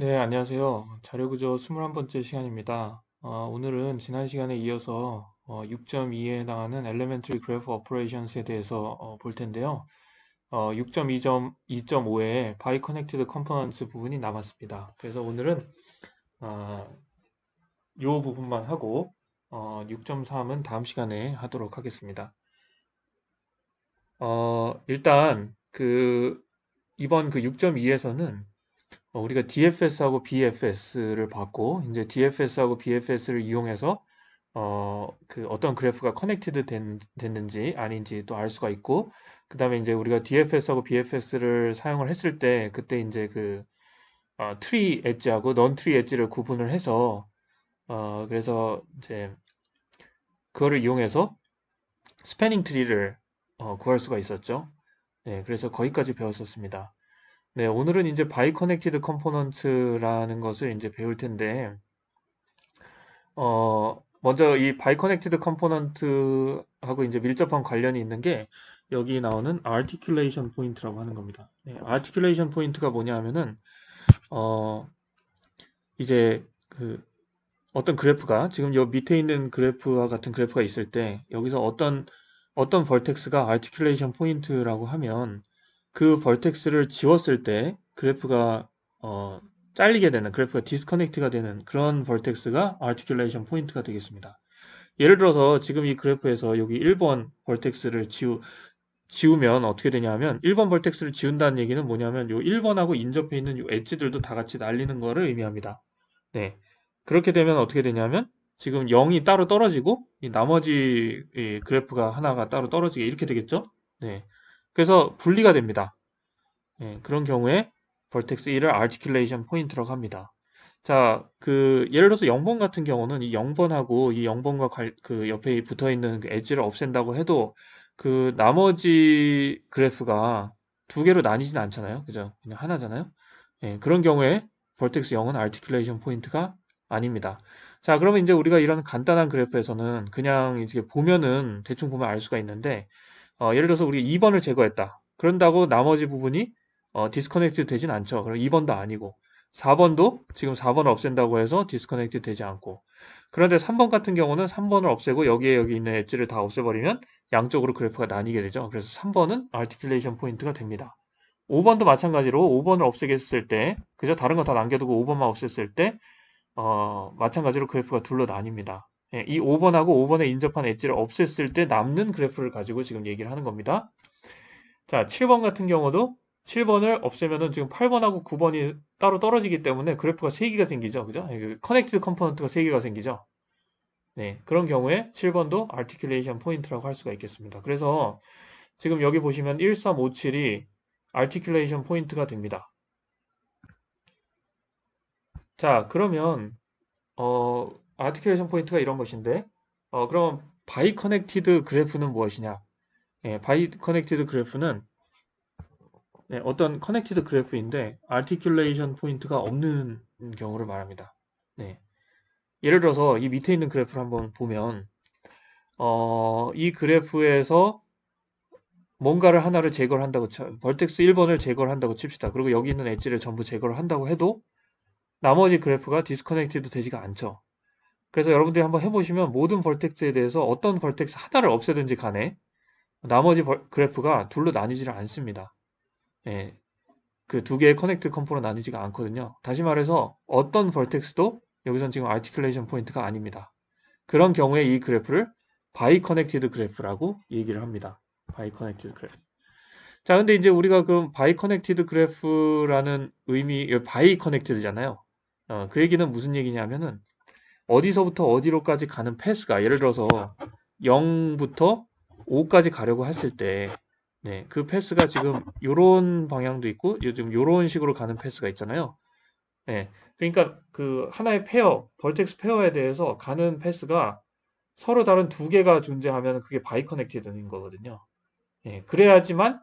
네, 안녕하세요. 자료구조 21번째 시간입니다. 오늘은 지난 시간에 이어서 6.2에 해당하는 Elementary Graph Operations에 대해서 볼 텐데요. 6.2.5에 Bi-Connected Components 부분이 남았습니다. 그래서 오늘은 이 부분만 하고 6.3은 다음 시간에 하도록 하겠습니다. 일단 이번 그 6.2에서는 우리가 DFS하고 BFS를 봤고, 이제 DFS하고 BFS를 이용해서, 어떤 그래프가 커넥티드 됐는지 아닌지 또 알 수가 있고, 그 다음에 이제 우리가 DFS하고 BFS를 사용을 했을 때, 그때 이제 트리 엣지하고 넌 트리 엣지를 구분을 해서, 그래서 이제 그거를 이용해서 스패닝 트리를 구할 수가 있었죠. 네, 그래서 거기까지 배웠었습니다. 네, 오늘은 이제 바이 커넥티드 컴포넌트라는 것을 이제 배울 텐데, 먼저 이 바이 커넥티드 컴포넌트하고 이제 밀접한 관련이 있는 게 여기 나오는 articulation 포인트라고 하는 겁니다. 네, articulation 포인트가 뭐냐 하면은, 어, 이제 어떤 그래프가 지금 요 밑에 있는 그래프와 같은 그래프가 있을 때 여기서 어떤 벌텍스가 articulation 포인트라고 하면 그 벌텍스를 지웠을 때 그래프가 어, 잘리게 되는 그래프가 디스커넥트가 되는 그런 벌텍스가 articulation 포인트가 되겠습니다. 예를 들어서 지금 이 그래프에서 여기 1번 벌텍스를 지우면 어떻게 되냐 하면 1번 벌텍스를 지운다는 얘기는 뭐냐면 요 1번하고 인접해 있는 요 엣지들도 다 같이 날리는 거를 의미합니다. 네. 그렇게 되면 어떻게 되냐면 지금 0이 따로 떨어지고 이 나머지 이 그래프가 하나가 따로 떨어지게 이렇게 되겠죠? 네. 그래서 분리가 됩니다. 네. 그런 경우에 vertex 1을 articulation 포인트라고 합니다. 자, 예를 들어서 0번 같은 경우는 이 0번하고 이 0번과 그 옆에 붙어 있는 그 엣지를 없앤다고 해도 그 나머지 그래프가 두 개로 나뉘진 않잖아요. 그죠? 그냥 하나잖아요. 예, 그런 경우에 vertex 0은 articulation 포인트가 아닙니다. 자, 그러면 이제 우리가 이런 간단한 그래프에서는 그냥 이제 보면은 대충 보면 알 수가 있는데 예를 들어서 우리 2번을 제거했다. 그런다고 나머지 부분이 디스커넥트 되진 않죠. 그럼 2번도 아니고 4번도 지금 4번을 없앤다고 해서 디스커넥트 되지 않고 그런데 3번 같은 경우는 3번을 없애고 여기 있는 엣지를 다 없애버리면 양쪽으로 그래프가 나뉘게 되죠. 그래서 3번은 articulation 포인트가 됩니다. 5번도 마찬가지로 5번을 없애겠을 때 그죠? 다른 거 다 남겨두고 5번만 없앴을 때 마찬가지로 그래프가 둘로 나뉩니다. 예, 이 5번하고 5번에 인접한 엣지를 없앴을 때 남는 그래프를 가지고 지금 얘기를 하는 겁니다. 자, 7번 같은 경우도 7번을 없애면은 지금 8번하고 9번이 따로 떨어지기 때문에 그래프가 3개가 생기죠. 그죠? 커넥티드 컴포넌트가 3개가 생기죠. 네, 그런 경우에 7번도 articulation 포인트라고 할 수가 있겠습니다. 그래서 지금 여기 보시면 1357이 articulation 포인트가 됩니다. 자, 그러면 articulation 포인트가 이런 것인데 그럼 바이 커넥티드 그래프는 무엇이냐? 예, 바이 커넥티드 그래프는 네, 어떤 커넥티드 그래프인데 articulation 포인트가 없는 경우를 말합니다. 네. 예를 들어서 이 밑에 있는 그래프를 한번 보면 이 그래프에서 뭔가를 하나를 제거를 한다고 벌텍스 1번을 제거를 한다고 칩시다. 그리고 여기 있는 엣지를 전부 제거를 한다고 해도 나머지 그래프가 디스커넥티드 되지가 않죠. 그래서 여러분들이 한번 해보시면 모든 벌텍스에 대해서 어떤 벌텍스 하나를 없애든지 간에 나머지 그래프가 둘로 나뉘지를 않습니다. 예, 그 두 개의 커넥트 컴포로 나뉘지가 않거든요. 다시 말해서 어떤 벌텍스도 여기선 지금 아티큘레이션 포인트가 아닙니다. 그런 경우에 이 그래프를 바이 커넥티드 그래프라고 얘기를 합니다. 바이 커넥티드 그래프. 자, 근데 이제 우리가 그럼 바이 커넥티드 그래프라는 바이 커넥티드잖아요. 그 얘기는 무슨 얘기냐면은 어디서부터 어디로까지 가는 패스가 예를 들어서 0부터 5까지 가려고 했을 때 네, 그 패스가 지금 요런 방향도 있고 요즘 요런 식으로 가는 패스가 있잖아요. 네, 그러니까 그 하나의 벌텍스 페어에 대해서 가는 패스가 서로 다른 두 개가 존재하면 그게 바이 커넥티드인 거거든요. 예, 그래야지만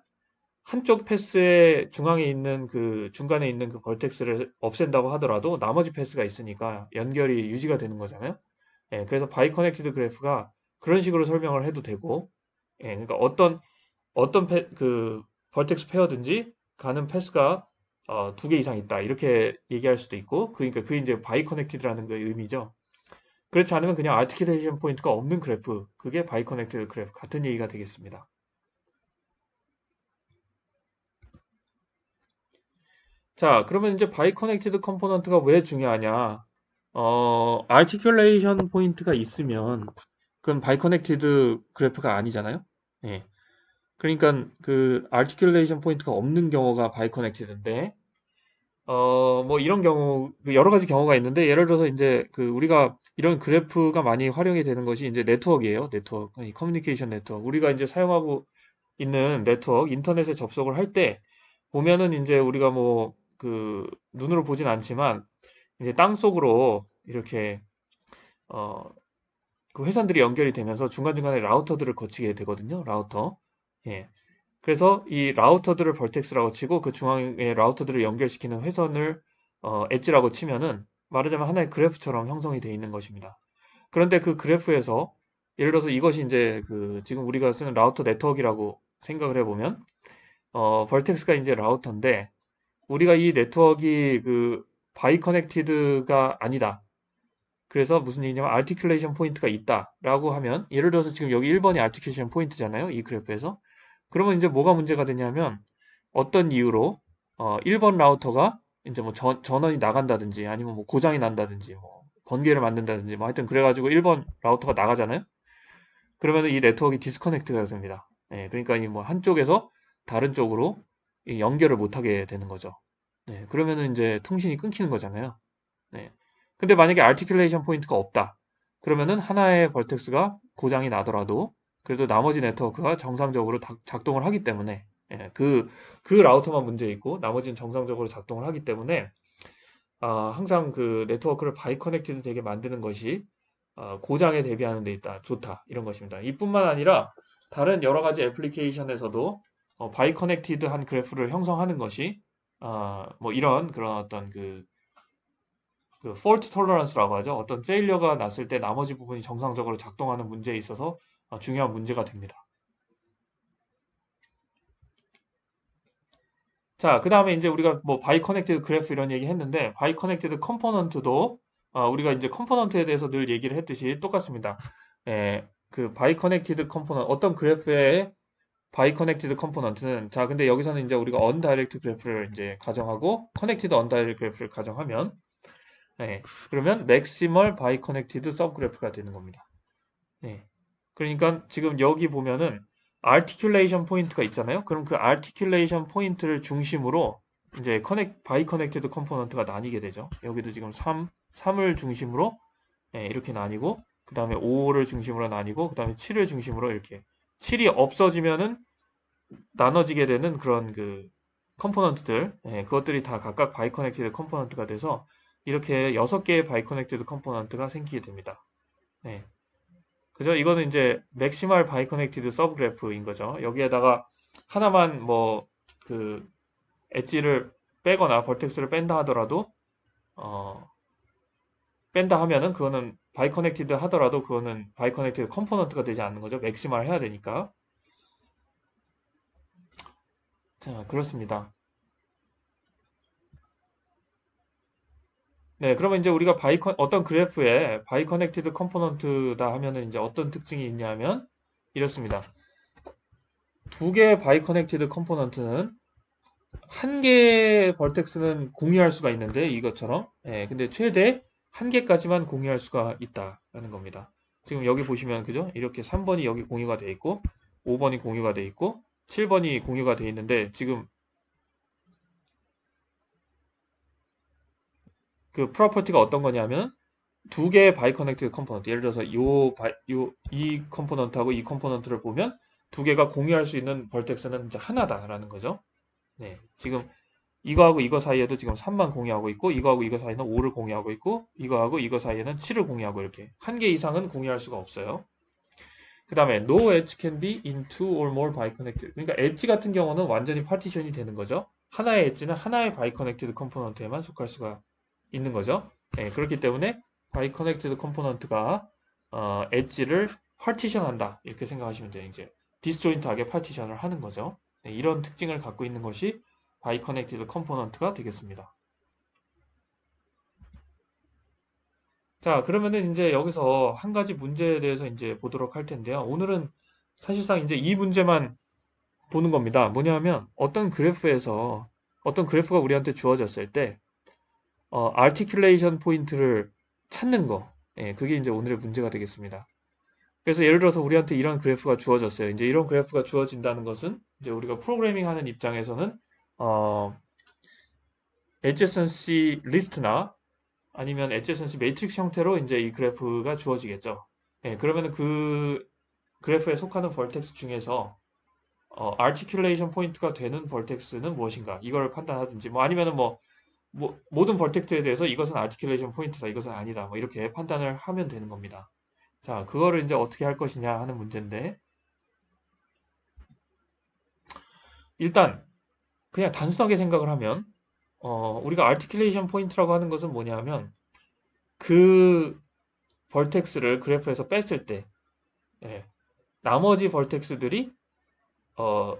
한쪽 패스의 중앙에 있는 중간에 있는 그 벌텍스를 없앤다고 하더라도 나머지 패스가 있으니까 연결이 유지가 되는 거잖아요. 예, 그래서 바이 커넥티드 그래프가 그런 식으로 설명을 해도 되고, 그러니까 어떤 벌텍스 페어든지 가는 패스가 두 개 이상 있다. 이렇게 얘기할 수도 있고, 그러니까 그게 이제 바이 커넥티드라는 그 의미죠. 그렇지 않으면 그냥 아티큘레이션 포인트가 없는 그래프, 그게 바이 커넥티드 그래프 같은 얘기가 되겠습니다. 자, 그러면 이제 바이 커넥티드 컴포넌트가 왜 중요하냐? 아티큘레이션 포인트가 있으면 그건 바이 커넥티드 그래프가 아니잖아요. 예. 그러니까 그 아티큘레이션 포인트가 없는 경우가 바이 커넥티드인데 뭐 이런 경우 그 여러 가지 경우가 있는데 예를 들어서 이제 그 우리가 이런 그래프가 많이 활용이 되는 것이 이제 네트워크예요. 네트워크, 이 커뮤니케이션 네트워크. 우리가 이제 사용하고 있는 네트워크, 인터넷에 접속을 할 때 보면은 이제 우리가 뭐 그 눈으로 보진 않지만 이제 땅 속으로 이렇게 어 그 회선들이 연결이 되면서 중간중간에 라우터들을 거치게 되거든요. 라우터. 예. 그래서 이 라우터들을 벌텍스라고 치고 그 중앙에 라우터들을 연결시키는 회선을 엣지라고 치면은 말하자면 하나의 그래프처럼 형성이 되어 있는 것입니다. 그런데 그 그래프에서 예를 들어서 이것이 이제 그 지금 우리가 쓰는 라우터 네트워크라고 생각을 해보면 벌텍스가 이제 라우터인데 우리가 이 네트워크가 그 바이 커넥티드가 아니다. 그래서 무슨 얘기냐면 아티큘레이션 포인트가 있다라고 하면 예를 들어서 지금 여기 1번이 아티큘레이션 포인트잖아요. 이 그래프에서. 그러면 이제 뭐가 문제가 되냐면 어떤 이유로 1번 라우터가 이제 뭐 전원이 나간다든지 아니면 뭐 고장이 난다든지 뭐 번개를 만든다든지 뭐 하여튼 그래가지고 1번 라우터가 나가잖아요. 그러면 이 네트워크가 디스커넥트가 됩니다. 예, 그러니까 이 뭐 한쪽에서 다른 쪽으로 이 연결을 못하게 되는 거죠. 네, 그러면은 이제 통신이 끊기는 거잖아요. 네. 근데 만약에 아티큘레이션 포인트가 없다. 그러면은 하나의 벌텍스가 고장이 나더라도 그래도 나머지 네트워크가 정상적으로 작동을 하기 때문에 예, 그 라우터만 문제 있고 나머지는 정상적으로 작동을 하기 때문에 항상 그 네트워크를 바이 커넥티드 되게 만드는 것이 고장에 대비하는 데 있다. 좋다. 이런 것입니다. 이뿐만 아니라 다른 여러 가지 애플리케이션에서도 바이 커넥티드한 그래프를 형성하는 것이 뭐 이런 그런 어떤 그 fault tolerance라고 하죠. 어떤 페일리어가 났을 때 나머지 부분이 정상적으로 작동하는 문제에 있어서 중요한 문제가 됩니다. 자, 그 다음에 이제 우리가 뭐 바이 커넥티드 그래프 이런 얘기 했는데 바이 커넥티드 컴포넌트도 우리가 이제 컴포넌트에 대해서 늘 얘기를 했듯이 똑같습니다. 그 바이 커넥티드 컴포넌트 어떤 그래프의 바이 커넥티드 컴포넌트는 자, 근데 여기서는 이제 우리가 언다이렉트 그래프를 이제 가정하고 커넥티드 언다이렉트 그래프를 가정하면 그러면 맥시멀 바이 커넥티드 서브 그래프가 되는 겁니다. 예. 그러니까 지금 여기 보면은 articulation 포인트가 있잖아요. 그럼 그 articulation 포인트를 중심으로 이제 바이 커넥티드 컴포넌트가 나뉘게 되죠. 여기도 지금 3을 중심으로 이렇게 나뉘고 그 다음에 5를 중심으로 나뉘고 그 다음에 7을 중심으로 이렇게 7이 없어지면은 나눠지게 되는 그런 그 컴포넌트들 그것들이 다 각각 바이 커넥티드 컴포넌트가 돼서 이렇게 6개의 바이 커넥티드 컴포넌트가 생기게 됩니다. 네. 그죠? 이거는 이제 맥시멀 바이 커넥티드 서브 그래프인 거죠. 여기에다가 하나만 뭐 그 엣지를 빼거나 벌텍스를 뺀다 하더라도 어 뺀다 하면은 그거는 바이 커넥티드 하더라도 그거는 바이 커넥티드 컴포넌트가 되지 않는 거죠. 맥시멀 해야 되니까. 자, 그렇습니다. 네, 그러면 이제 우리가 어떤 그래프에 바이 커넥티드 컴포넌트다 하면은 이제 어떤 특징이 있냐면 이렇습니다. 두 개의 바이 커넥티드 컴포넌트는 한 개의 벌텍스는 공유할 수가 있는데 이것처럼 근데 최대 한 개까지만 공유할 수가 있다라는 겁니다. 지금 여기 보시면 그죠? 이렇게 3번이 여기 공유가 돼 있고 5번이 공유가 돼 있고 7번이 공유가 돼 있는데 지금 그 프로퍼티가 어떤 거냐면 두 개의 바이 커넥티드 컴포넌트 예를 들어서 이 컴포넌트하고 이 컴포넌트를 보면 두 개가 공유할 수 있는 벌텍스는 이제 하나다라는 거죠. 네, 지금 이거하고 이거 사이에도 지금 3만 공유하고 있고 이거하고 이거 사이에는 5를 공유하고 있고 이거하고 이거 사이에는 7을 공유하고 이렇게 한 개 이상은 공유할 수가 없어요. 그 다음에 no edge can be in two or more biconnected. 그러니까 엣지 같은 경우는 완전히 파티션이 되는 거죠. 하나의 엣지는 하나의 바이커넥티드 컴포넌트에만 속할 수가 있는 거죠. 네, 그렇기 때문에 바이커넥티드 컴포넌트가 엣지를 파티션한다 이렇게 생각하시면 돼요. 이제 디스조인트하게 파티션을 하는 거죠. 네, 이런 특징을 갖고 있는 것이 by connected component가 되겠습니다. 자, 그러면은 이제 여기서 한 가지 문제에 대해서 이제 보도록 할 텐데요. 오늘은 사실상 이제 이 문제만 보는 겁니다. 뭐냐면 어떤 그래프가 우리한테 주어졌을 때 아티큘레이션 포인트를 찾는 거. 예, 그게 이제 오늘의 문제가 되겠습니다. 그래서 예를 들어서 우리한테 이런 그래프가 주어졌어요. 이제 이런 그래프가 주어진다는 것은 이제 우리가 프로그래밍 하는 입장에서는 어, adjacency 리스트나 아니면 adjacency 매트릭스 형태로 이제 이 그래프가 주어지겠죠. 예, 그러면은 그 그래프에 속하는 벌텍스 중에서 articulation 포인트가 되는 벌텍스는 무엇인가? 이걸 판단하든지 뭐 아니면은 뭐 모든 벌텍스에 대해서 이것은 articulation 포인트다, 이것은 아니다. 뭐 이렇게 판단을 하면 되는 겁니다. 자, 그거를 이제 어떻게 할 것이냐 하는 문제인데 일단 그냥 단순하게 생각을 하면 우리가 articulation 포인트라고 하는 것은 뭐냐면 그 벌텍스를 그래프에서 뺐을 때 예, 나머지 벌텍스들이 어,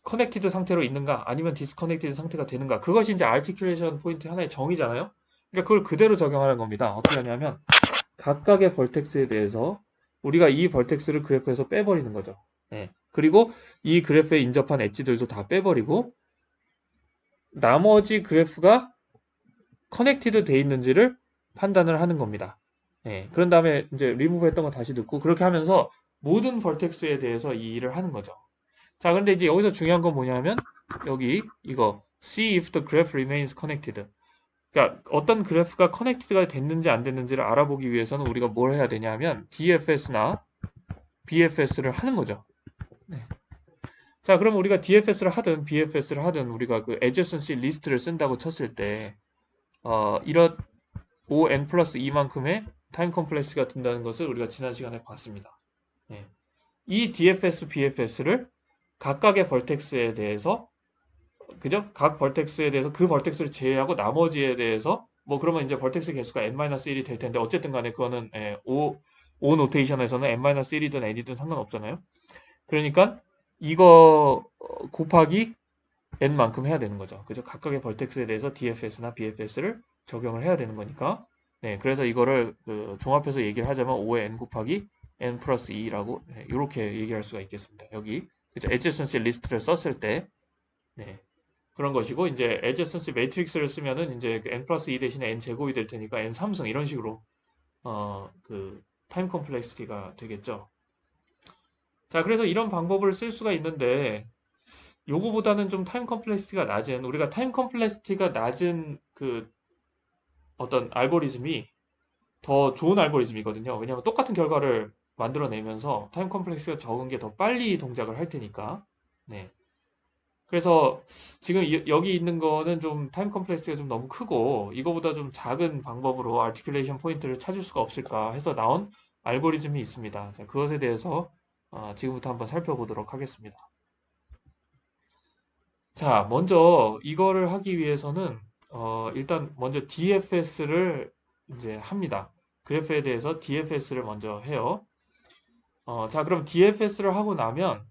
커넥티드 상태로 있는가 아니면 디스커넥티드 상태가 되는가 그것이 이제 articulation 포인트 하나의 정의잖아요. 그러니까 그걸 그대로 적용하는 겁니다. 어떻게 하냐면 각각의 벌텍스에 대해서 우리가 이 벌텍스를 그래프에서 빼버리는 거죠. 예. 그리고 이 그래프에 인접한 엣지들도 다 빼버리고 나머지 그래프가 커넥티드 돼 있는지를 판단을 하는 겁니다. 예. 그런 다음에 이제 리무브 했던 거 다시 넣고 그렇게 하면서 모든 벌텍스에 대해서 이 일을 하는 거죠. 자, 그런데 이제 여기서 중요한 건 뭐냐면 여기 이거 see if the graph remains connected. 그러니까 어떤 그래프가 커넥티드가 됐는지 안 됐는지를 알아보기 위해서는 우리가 뭘 해야 되냐면 DFS나 BFS를 하는 거죠. 네. 자, 그럼 우리가 DFS를 하든 BFS를 하든 우리가 그 adjacency 리스트를 쓴다고 쳤을 때 이런 ON 플러스 2만큼의 타임 컴플렉스가 든다는 것을 우리가 지난 시간에 봤습니다. 네. 이 DFS, BFS를 각각의 벌텍스에 대해서 그죠? 각 벌텍스에 대해서 그 벌텍스를 제외하고 나머지에 대해서 뭐 그러면 이제 벌텍스 개수가 n-1이 될 텐데 어쨌든 간에 그거는 O 노테이션에서는 n-1이든 n이든 상관없잖아요. 그러니까 이거 곱하기 n만큼 해야 되는 거죠. 그죠? 각각의 벌텍스에 대해서 DFS나 BFS를 적용을 해야 되는 거니까. 네, 그래서 이거를 종합해서 얘기를 하자면 5의 n 곱하기 n 플러스 2라고 이렇게 얘기할 수가 있겠습니다. 여기 그죠? adjacency 리스트를 썼을 때 네. 그런 것이고 이제 adjacency 매트릭스를 쓰면은 이제 그 n 플러스 2 대신에 n 제곱이 될 테니까 n 3승 이런 식으로 그 타임 컴플렉시티가 되겠죠. 자, 그래서 이런 방법을 쓸 수가 있는데 요거보다는 좀 타임 컴플렉시티가 낮은 우리가 타임 컴플렉시티가 낮은 그 어떤 알고리즘이 더 좋은 알고리즘이거든요. 왜냐하면 똑같은 결과를 만들어내면서 타임 컴플렉시티가 적은 게 더 빨리 동작을 할 테니까. 네. 그래서 지금 여기 있는 거는 좀 타임 컴플렉시티가 좀 너무 크고 이거보다 좀 작은 방법으로 아티큘레이션 포인트를 찾을 수가 없을까 해서 나온 알고리즘이 있습니다. 자, 그것에 대해서 지금부터 한번 살펴보도록 하겠습니다. 자, 먼저 이거를 하기 위해서는 일단 먼저 DFS를 이제 합니다. 그래프에 대해서 DFS를 먼저 해요. 자, 그럼 DFS를 하고 나면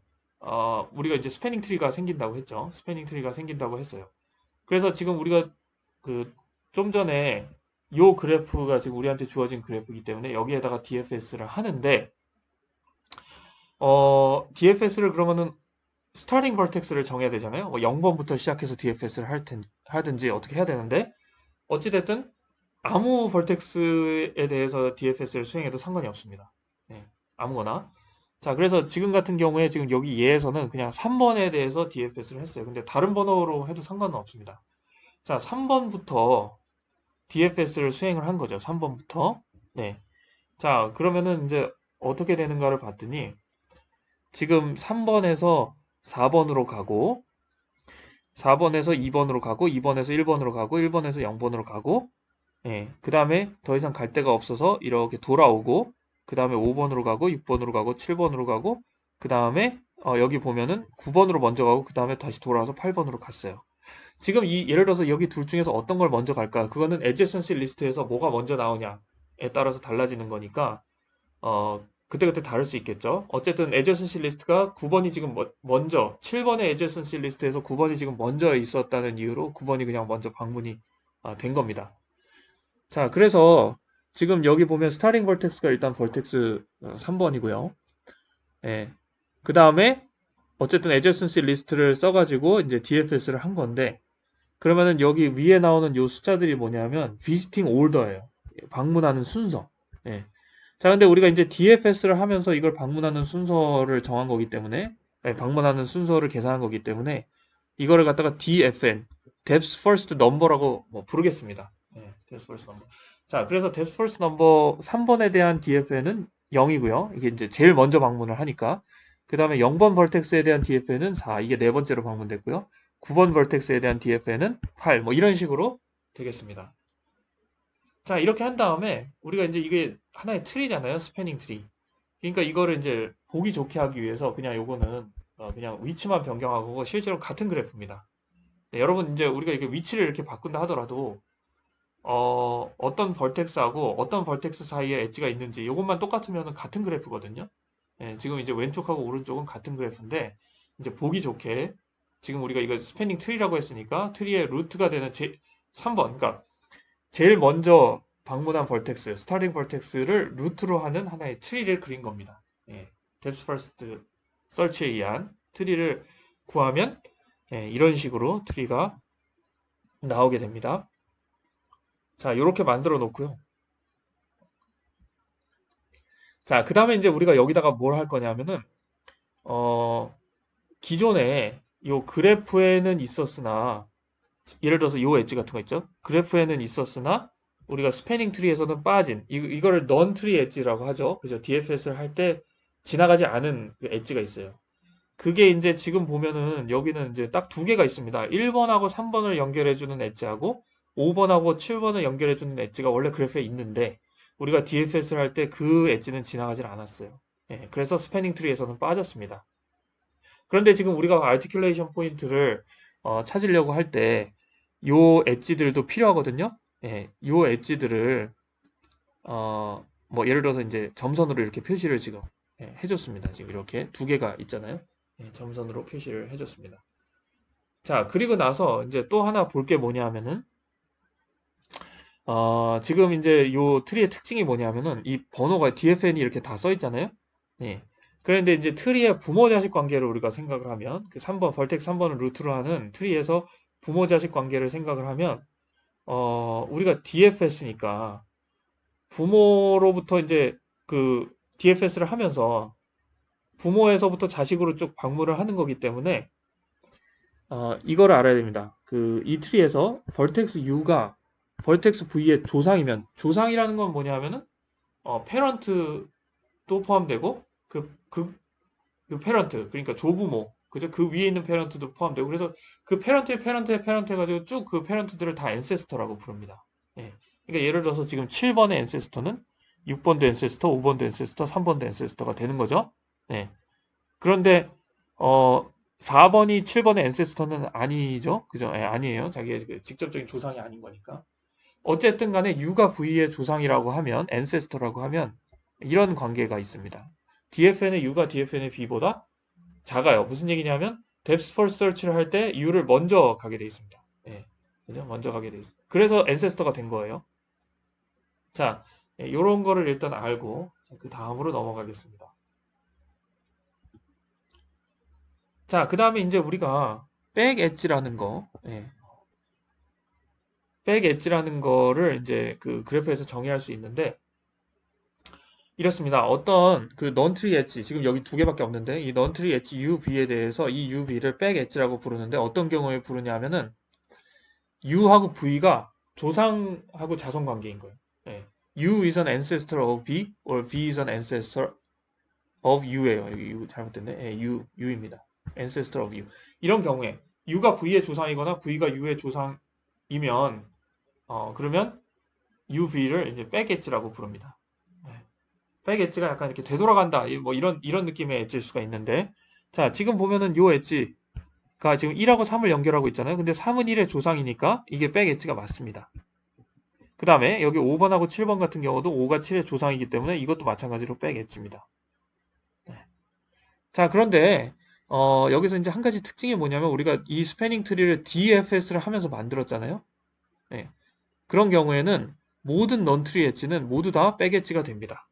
우리가 이제 스패닝 트리가 생긴다고 했죠. 스패닝 트리가 생긴다고 했어요. 그래서 지금 우리가 그 좀 전에 요 그래프가 지금 우리한테 주어진 그래프이기 때문에 여기에다가 DFS를 하는데 DFS를 그러면은 스타팅 벌텍스를 정해야 되잖아요. 뭐 0번부터 시작해서 DFS를 하든지 어떻게 해야 되는데 어찌됐든 아무 벌텍스에 대해서 DFS를 수행해도 상관이 없습니다. 네, 아무거나. 자, 그래서 지금 같은 경우에 지금 여기 예에서는 그냥 3번에 대해서 DFS를 했어요. 근데 다른 번호로 해도 상관은 없습니다. 자, 3번부터 DFS를 수행을 한 거죠. 3번부터. 네. 자, 그러면은 이제 어떻게 되는가를 봤더니 지금 3번에서 4번으로 가고 4번에서 2번으로 가고 2번에서 1번으로 가고 1번에서 0번으로 가고 예. 그다음에 더 이상 갈 데가 없어서 이렇게 돌아오고 그다음에 5번으로 가고 6번으로 가고 7번으로 가고 그다음에 여기 보면은 9번으로 먼저 가고 그다음에 다시 돌아와서 8번으로 갔어요. 지금 예를 들어서 여기 둘 중에서 어떤 걸 먼저 갈까? 그거는 adjacency 리스트에서 뭐가 먼저 나오냐에 따라서 달라지는 거니까 그때그때 다를 수 있겠죠. 어쨌든 adjacency 리스트가 9번이 지금 먼저 7번의 adjacency 리스트에서 9번이 지금 먼저 있었다는 이유로 9번이 그냥 먼저 방문이 된 겁니다. 자, 그래서 지금 여기 보면 스타링 벌텍스가 일단 벌텍스 3번이고요. 예. 그 다음에 어쨌든 adjacency 리스트를 써가지고 이제 DFS를 한 건데, 그러면은 여기 위에 나오는 요 숫자들이 뭐냐면 visiting order예요. 방문하는 순서. 예. 자, 근데 우리가 이제 DFS를 하면서 이걸 방문하는 순서를 정한 거기 때문에, 방문하는 순서를 계산한 거기 때문에 이거를 갖다가 DFN, Depth First Number라고 뭐 부르겠습니다. Depth First Number. 자, 그래서 Depth First Number 3번에 대한 DFN은 0이고요. 이게 이제 제일 먼저 방문을 하니까. 그 다음에 0번 벌텍스에 대한 DFN은 4. 이게 네 번째로 방문됐고요. 9번 벌텍스에 대한 DFN은 8. 뭐 이런 식으로 되겠습니다. 자, 이렇게 한 다음에 우리가 이제 이게 하나의 트리잖아요. 스패닝 트리. 그러니까 이거를 이제 보기 좋게 하기 위해서 그냥 요거는 그냥 위치만 변경하고 실제로 같은 그래프입니다. 네, 여러분 이제 우리가 이게 위치를 이렇게 바꾼다 하더라도 어떤 벌텍스하고 어떤 벌텍스 사이에 엣지가 있는지 요것만 똑같으면 같은 그래프거든요. 네, 지금 이제 왼쪽하고 오른쪽은 같은 그래프인데 이제 보기 좋게 지금 우리가 이거 스패닝 트리라고 했으니까 트리의 루트가 되는 3번 그러니까 제일 먼저 방문한 벌텍스, 스타링 벌텍스를 루트로 하는 하나의 트리를 그린 겁니다. 예, depth first search에 의한 트리를 구하면 이런 식으로 트리가 나오게 됩니다. 자, 이렇게 만들어 놓고요. 자, 그 다음에 이제 우리가 여기다가 뭘 할 거냐면은 기존에 요 그래프에는 있었으나 예를 들어서 요 엣지 같은 거 있죠? 그래프에는 있었으나 우리가 스패닝 트리에서는 빠진 이거를 넌 트리 엣지라고 하죠. 그죠? DFS를 할 때 지나가지 않은 그 엣지가 있어요. 그게 이제 지금 보면은 여기는 이제 딱 두 개가 있습니다. 1번하고 3번을 연결해주는 엣지하고 5번하고 7번을 연결해주는 엣지가 원래 그래프에 있는데 우리가 DFS를 할 때 그 엣지는 지나가질 않았어요. 예, 그래서 스패닝 트리에서는 빠졌습니다. 그런데 지금 우리가 아티큘레이션 포인트를 찾으려고 할 때 요 엣지들도 필요하거든요. 예, 요 엣지들을 뭐 예를 들어서 이제 점선으로 이렇게 표시를 지금 해줬습니다. 지금 이렇게 두 개가 있잖아요. 예, 점선으로 표시를 해줬습니다. 자, 그리고 나서 이제 또 하나 볼 게 뭐냐 하면은 지금 이제 요 트리의 특징이 뭐냐면은 이 번호가 DFN이 이렇게 다 써 있잖아요. 예. 그런데 이제 트리의 부모 자식 관계를 우리가 생각을 하면 그 3번 벌텍스 3번을 루트로 하는 트리에서 부모 자식 관계를 생각을 하면 우리가 DFS니까 부모로부터 이제 그 DFS를 하면서 부모에서부터 자식으로 쭉 방문을 하는 거기 때문에 이거를 알아야 됩니다. 그 이 트리에서 벌텍스 U가 벌텍스 V의 조상이면 조상이라는 건 뭐냐면은 페런트도 포함되고 그 페런트 그러니까 조부모 그죠? 그 위에 있는 페런트도 포함되고 그래서 그 페런트의 페런트의 페런트 해가지고 쭉 그 페런트들을 다 앤세스터라고 부릅니다. 예. 그러니까 예를 들어서 지금 7번의 앤세스터는 6번도 앤세스터, 5번도 앤세스터, 3번도 앤세스터가 되는 거죠. 예. 그런데 4번이 7번의 앤세스터는 아니죠. 그죠? 예, 아니에요. 자기의 그 직접적인 조상이 아닌 거니까. 어쨌든 간에 U가 V의 조상이라고 하면 앤세스터라고 하면 이런 관계가 있습니다. DFN의 U가 DFN의 V보다 작아요. 무슨 얘기냐면 depth first search를 할 때 U를 먼저 가게 돼 있습니다. 예. 그죠? 먼저 가게 돼 있습니다. 그래서 앤세스터가 된 거예요. 자, 요런 거를 일단 알고 그 다음으로 넘어가겠습니다. 자, 그 다음에 이제 우리가 백 엣지라는 거, 백 엣지라는 거를 이제 그 그래프에서 정의할 수 있는데 이렇습니다. 어떤 그 넌트리 엣지 지금 여기 두 개밖에 없는데 이 넌트리 엣지 UV에 대해서 이 UV를 백 엣지라고 부르는데 어떤 경우에 부르냐면은 U하고 V가 조상하고 자손 관계인 거예요. 예. U is an ancestor of V or V is an ancestor of U예요. 여기 U 잘못됐네. 예, U입니다. ancestor of U. 이런 경우에 U가 V의 조상이거나 V가 U의 조상이면 그러면 UV를 이제 백 엣지라고 부릅니다. 백 엣지가 약간 이렇게 되돌아간다. 뭐 이런 느낌의 엣지일 수가 있는데 자, 지금 보면은 요 엣지가 지금 1하고 3을 연결하고 있잖아요. 근데 3은 1의 조상이니까 이게 백 엣지가 맞습니다. 그 다음에 여기 5번하고 7번 같은 경우도 5가 7의 조상이기 때문에 이것도 마찬가지로 백 엣지입니다. 자, 그런데 여기서 이제 한 가지 특징이 뭐냐면 우리가 이 스패닝 트리를 DFS를 하면서 만들었잖아요. 네. 그런 경우에는 모든 넌트리 엣지는 모두 다 백 엣지가 됩니다.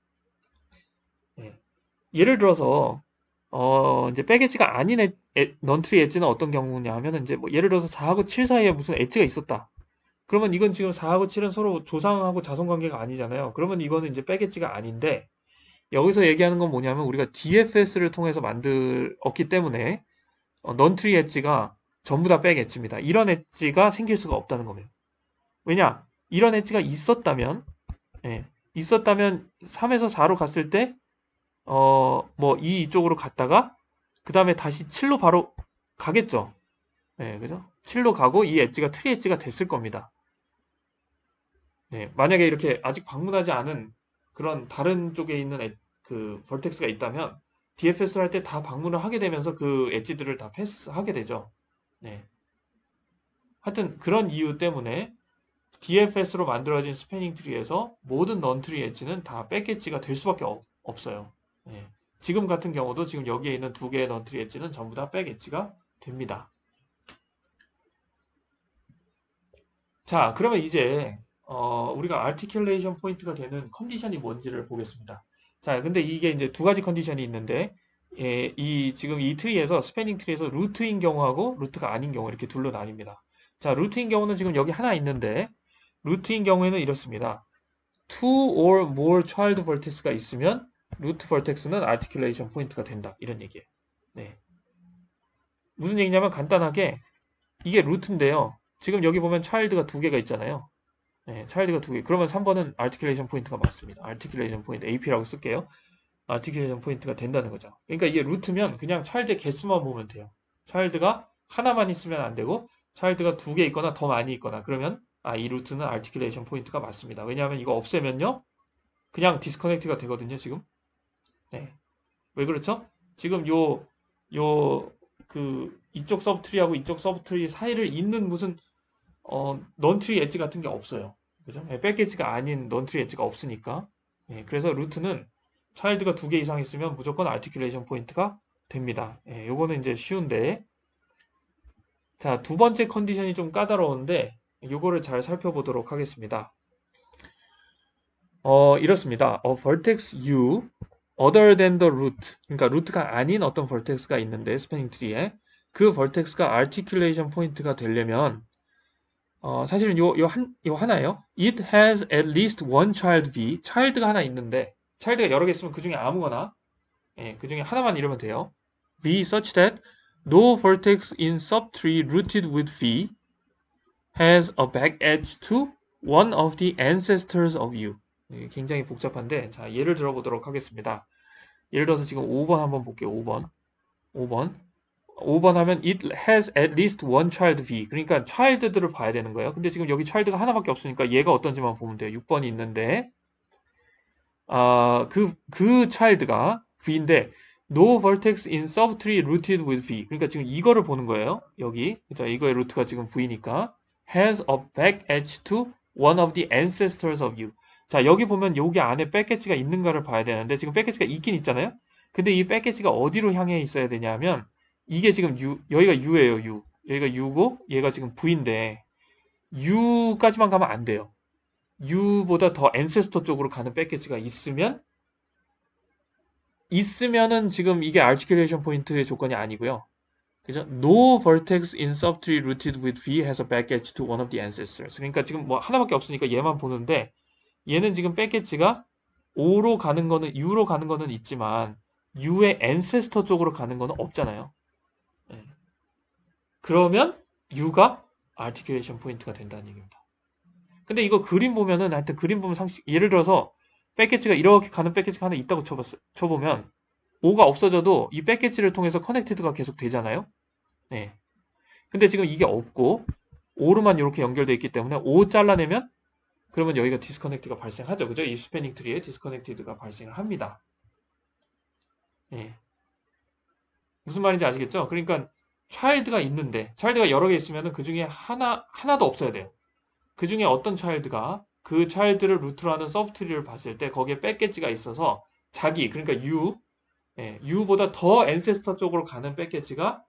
네. 예를 들어서 이제 백 엣지가 아닌 넌트리 엣지는 어떤 경우냐 하면은 이제 뭐 예를 들어서 4하고 7 사이에 무슨 엣지가 있었다. 그러면 이건 지금 4하고 7은 서로 조상하고 자손 관계가 아니잖아요. 그러면 이거는 이제 백 엣지가 아닌데 여기서 얘기하는 건 뭐냐면 우리가 DFS를 통해서 만들었기 때문에 넌트리 엣지가 전부 다 백 엣지입니다. 이런 엣지가 생길 수가 없다는 겁니다. 왜냐? 이런 엣지가 있었다면, 예, 있었다면 3에서 4로 갔을 때, 뭐 이쪽으로 갔다가 그 다음에 다시 7로 바로 가겠죠. 예, 그죠? 7로 가고 이 엣지가 트리 엣지가 됐을 겁니다. 예, 만약에 이렇게 아직 방문하지 않은 그런 다른 쪽에 있는 그 벌텍스가 있다면 DFS를 할 때 다 방문을 하게 되면서 그 엣지들을 다 패스하게 되죠. 네. 하여튼 그런 이유 때문에 DFS로 만들어진 스패닝 트리에서 모든 넌트리 엣지는 다 백 엣지가 될 수밖에 없어요. 네. 지금 같은 경우도 지금 여기에 있는 두 개의 넌트리 엣지는 전부 다 백 엣지가 됩니다. 자, 그러면 이제 우리가 아티큘레이션 포인트가 되는 컨디션이 뭔지를 보겠습니다. 자, 근데 이게 이제 두 가지 컨디션이 있는데 지금 이 트리에서 스패닝 트리에서 루트인 경우하고 루트가 아닌 경우 이렇게 둘로 나뉩니다. 자, 루트인 경우는 지금 여기 하나 있는데 루트인 경우에는 이렇습니다. two or more child vertex가 있으면 루트 vertex는 articulation 포인트가 된다. 이런 얘기예요. 네. 무슨 얘기냐면 간단하게 이게 루트인데요. 지금 여기 보면 child가 두 개가 있잖아요. 네, 차일드가 두 개. 그러면 3번은 articulation 포인트가 맞습니다. articulation 포인트, AP라고 쓸게요. articulation 포인트가 된다는 거죠. 그러니까 이게 루트면 그냥 차일드의 개수만 보면 돼요. 차일드가 하나만 있으면 안 되고 차일드가 두 개 있거나 더 많이 있거나 그러면 이 루트는 articulation 포인트가 맞습니다. 왜냐하면 이거 없애면요. 그냥 디스커넥트가 되거든요, 지금. 네. 왜 그렇죠? 지금 이쪽 서브트리하고 이쪽 서브트리 사이를 잇는 무슨 넌트리 엣지 같은 게 없어요. 그죠? 백 엣지가 아닌 넌트리 엣지가 없으니까. 그래서 루트는 차일드가 두 개 이상 있으면 무조건 아티큘레이션 포인트가 됩니다. 요거는 이제 쉬운데. 자, 두 번째 컨디션이 좀 까다로운데, 요거를 잘 살펴보도록 하겠습니다. 이렇습니다. vertex u other than the root. 그러니까 루트가 아닌 어떤 vertex가 있는데, 스패닝 트리에. 그 vertex가 articulation 포인트가 되려면, 사실은 요 하나예요. It has at least one child v. child가 하나 있는데, child가 여러 개 있으면 그 중에 아무거나, 그 중에 하나만 이러면 돼요. v such that no vertex in subtree rooted with v has a back edge to one of the ancestors of u. 굉장히 복잡한데, 자, 예를 들어보도록 하겠습니다. 예를 들어서 지금 5번 한번 볼게요. 5번. 5번. 5번 하면 it has at least one child v. 그러니까 child들을 봐야 되는 거예요. 근데 지금 여기 child가 하나밖에 없으니까 얘가 어떤지만 보면 돼요. 6번이 있는데 그 child가 v인데 no vertex in subtree rooted with v. 그러니까 지금 이거를 보는 거예요. 여기. 그죠? 이거의 루트가 지금 v니까 has a back edge to one of the ancestors of u. 자, 여기 보면 여기 안에 back edge가 있는가를 봐야 되는데 지금 back edge가 있긴 있잖아요. 근데 이 back edge가 어디로 향해 있어야 되냐면 이게 지금 여기가 U예요, U. 여기가 U고, 얘가 지금 V인데, U까지만 가면 안 돼요. U보다 더 ancestor 쪽으로 가는 패키지가 있으면은 지금 이게 articulation 포인트의 조건이 아니고요. 그죠? No vertex in subtree rooted with V has a back edge to one of the ancestors. 그러니까 지금 뭐 하나밖에 없으니까 얘만 보는데, 얘는 지금 back edge가 U로 가는 거는 있지만, U의 ancestor 쪽으로 가는 거는 없잖아요. 그러면 U가 articulation 포인트가 된다는 얘기입니다. 근데 이거 그림 보면은 하여튼 그림 보면 상식 예를 들어서 백엣지가 이렇게 가는 백엣지가 하나 있다고 쳐보면 O가 없어져도 이 백엣지를 통해서 커넥티드가 계속 되잖아요. 네. 근데 지금 이게 없고 O로만 이렇게 연결되어 있기 때문에 O 잘라내면 그러면 여기가 디스커넥트가 발생하죠. 그죠? 이 스패닝 트리에 디스커넥티드가 발생을 합니다. 네. 무슨 말인지 아시겠죠? 그러니까 차일드가 있는데 차일드가 여러 개 있으면 그 중에 하나도 없어야 돼요. 그 중에 어떤 차일드가 그 차일드를 루트로 하는 서브트리를 봤을 때 거기에 백엣지가 있어서 그러니까 U 예, U보다 더 ancestor 쪽으로 가는 패키지가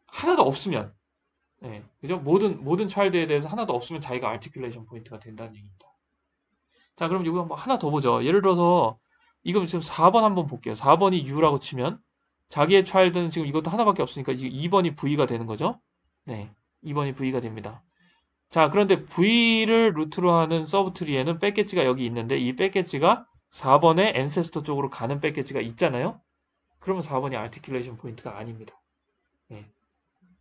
하나도 없으면, 예, 그죠? 모든 차일드에 대해서 하나도 없으면 자기가 articulation 포인트가 된다는 얘기입니다. 자, 그럼 이거 한번 하나 더 보죠. 예를 들어서, 이거 지금 4번 한번 볼게요. 4번이 U라고 치면, 자기의 차일드는 지금 이것도 하나밖에 없으니까 지금 2번이 V가 되는 거죠? 네, 2번이 V가 됩니다. 자, 그런데 V를 루트로 하는 서브트리에는 백엣지가 여기 있는데, 이 백엣지가 4번의 ancestor 쪽으로 가는 백엣지가 있잖아요? 그러면 4번이 articulation 포인트가 아닙니다. 네.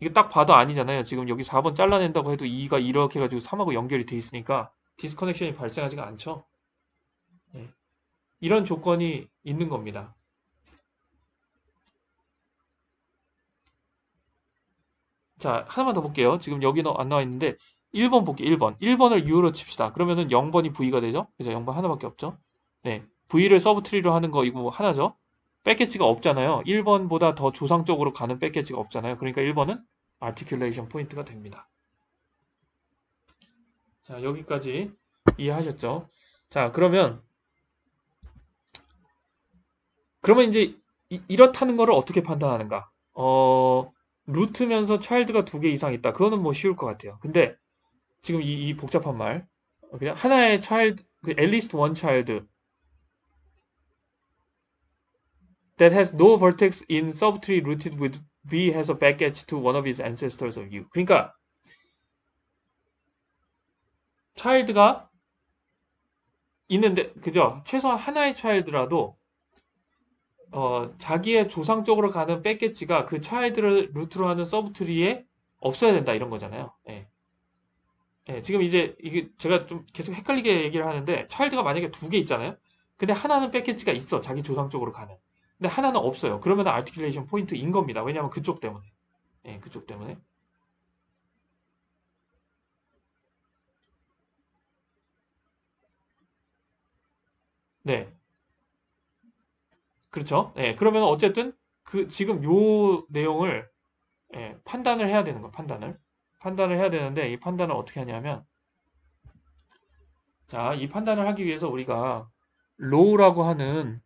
이게 딱 봐도 아니잖아요. 지금 여기 4번 잘라낸다고 해도 2가 이렇게 해가지고 3하고 연결이 돼 있으니까 디스커넥션이 발생하지가 않죠. 네. 이런 조건이 있는 겁니다. 자, 하나만 더 볼게요. 지금 여기는 안 나와 있는데 1번 볼게요. 1번. 1번을 U로 칩시다. 그러면은 0번이 V가 되죠? 그래서 0번 하나밖에 없죠? 네. V를 서브트리로 하는 거 이거 뭐 하나죠? 백엣지가 없잖아요. 1번보다 더 조상적으로 가는 백엣지가 없잖아요. 그러니까 1번은 articulation 포인트가 됩니다. 자, 여기까지 이해하셨죠? 자, 그러면 이제 이렇다는 거를 어떻게 판단하는가? 루트면서 차일드가 2개 이상 있다. 그거는 뭐 쉬울 것 같아요. 근데 지금 이 복잡한 말, 그냥 하나의 child, at least one child that has no vertex in subtree rooted with V has a back edge to one of its ancestors of U. 그러니까 child가 있는데, 그죠? 최소한 하나의 child라도 자기의 조상 쪽으로 가는 백엣지가 그 child를 루트로 하는 서브트리에 없어야 된다 이런 거잖아요. 예. 예, 지금 이제 이게 제가 좀 계속 헷갈리게 얘기를 하는데 차일드가 만약에 2개 있잖아요. 근데 하나는 패키지가 있어. 자기 조상 쪽으로 가는. 근데 하나는 없어요. 그러면 아티큘레이션 포인트인 겁니다. 왜냐하면 그쪽 때문에. 예, 그쪽 때문에. 네. 그렇죠. 예, 그러면 어쨌든 그 지금 요 내용을 예, 판단을 해야 되는 거 판단을. 판단을 해야 되는데 이 판단을 어떻게 하냐면 자, 이 판단을 하기 위해서 우리가 low라고 하는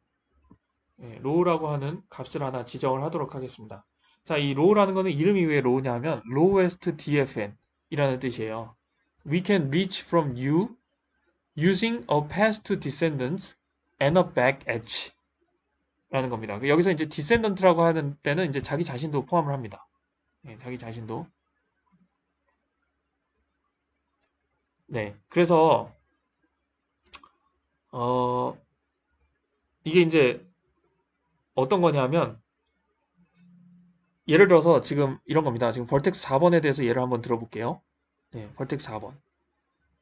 로우라고 하는 값을 하나 지정을 하도록 하겠습니다. 자, 이 로우라는 거는 이름이 왜 로우냐면 lowest DFN 이라는 뜻이에요. We can reach from you using a past descendants and a back edge 라는 겁니다. 여기서 이제 descendant라고 하는 때는 이제 자기 자신도 포함을 합니다. 네, 자기 자신도. 네. 그래서 어 이게 이제 어떤 거냐면 예를 들어서 지금 이런 겁니다. 지금 벌텍스 4번에 대해서 예를 한번 들어볼게요. 네, 벌텍스 4번.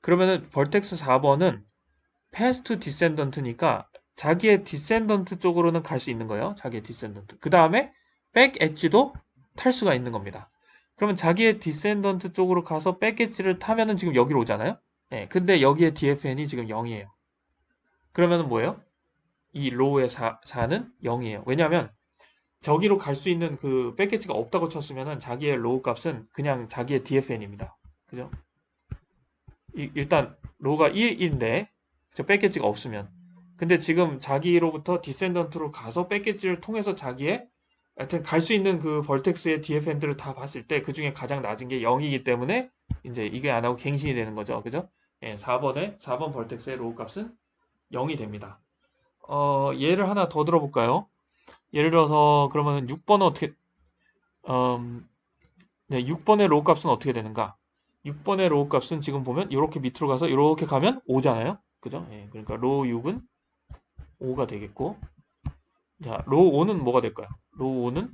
그러면은 벌텍스 4번은 패스트 디센던트니까 자기의 디센던트 쪽으로는 갈 수 있는 거예요. 자기의 디센던트. 그 다음에 백 엣지도 탈 수가 있는 겁니다. 그러면 자기의 디센던트 쪽으로 가서 백 엣지를 타면은 지금 여기로 오잖아요. 네, 근데 여기에 DFN이 지금 0이에요. 그러면은 뭐예요? 이 로우의 4는 0이에요. 왜냐하면 저기로 갈 수 있는 그 백 엣지가 없다고 쳤으면은 자기의 로우 값은 그냥 자기의 DFN입니다. 그죠? 일단 로가 1인데 백엣지가 없으면 근데 지금 자기로부터 디센던트로 가서 백엣지를 통해서 자기의 하여튼 갈 수 있는 그 벌텍스의 DFN들을 다 봤을 때 그 중에 가장 낮은 게 0이기 때문에 이제 이게 안 하고 갱신이 되는 거죠. 그죠? 예, 4번 벌텍스의 로우 값은 0이 됩니다. 예를 하나 더 들어볼까요? 예를 들어서 그러면 6번은 어떻게 네, 6번의 로우 값은 어떻게 되는가? 6번의 로우 값은 지금 보면 이렇게 밑으로 가서 이렇게 가면 5잖아요. 그죠? 예, 그러니까 로우 6은 5가 되겠고 자, 로우 5는 뭐가 될까요? 로우 5는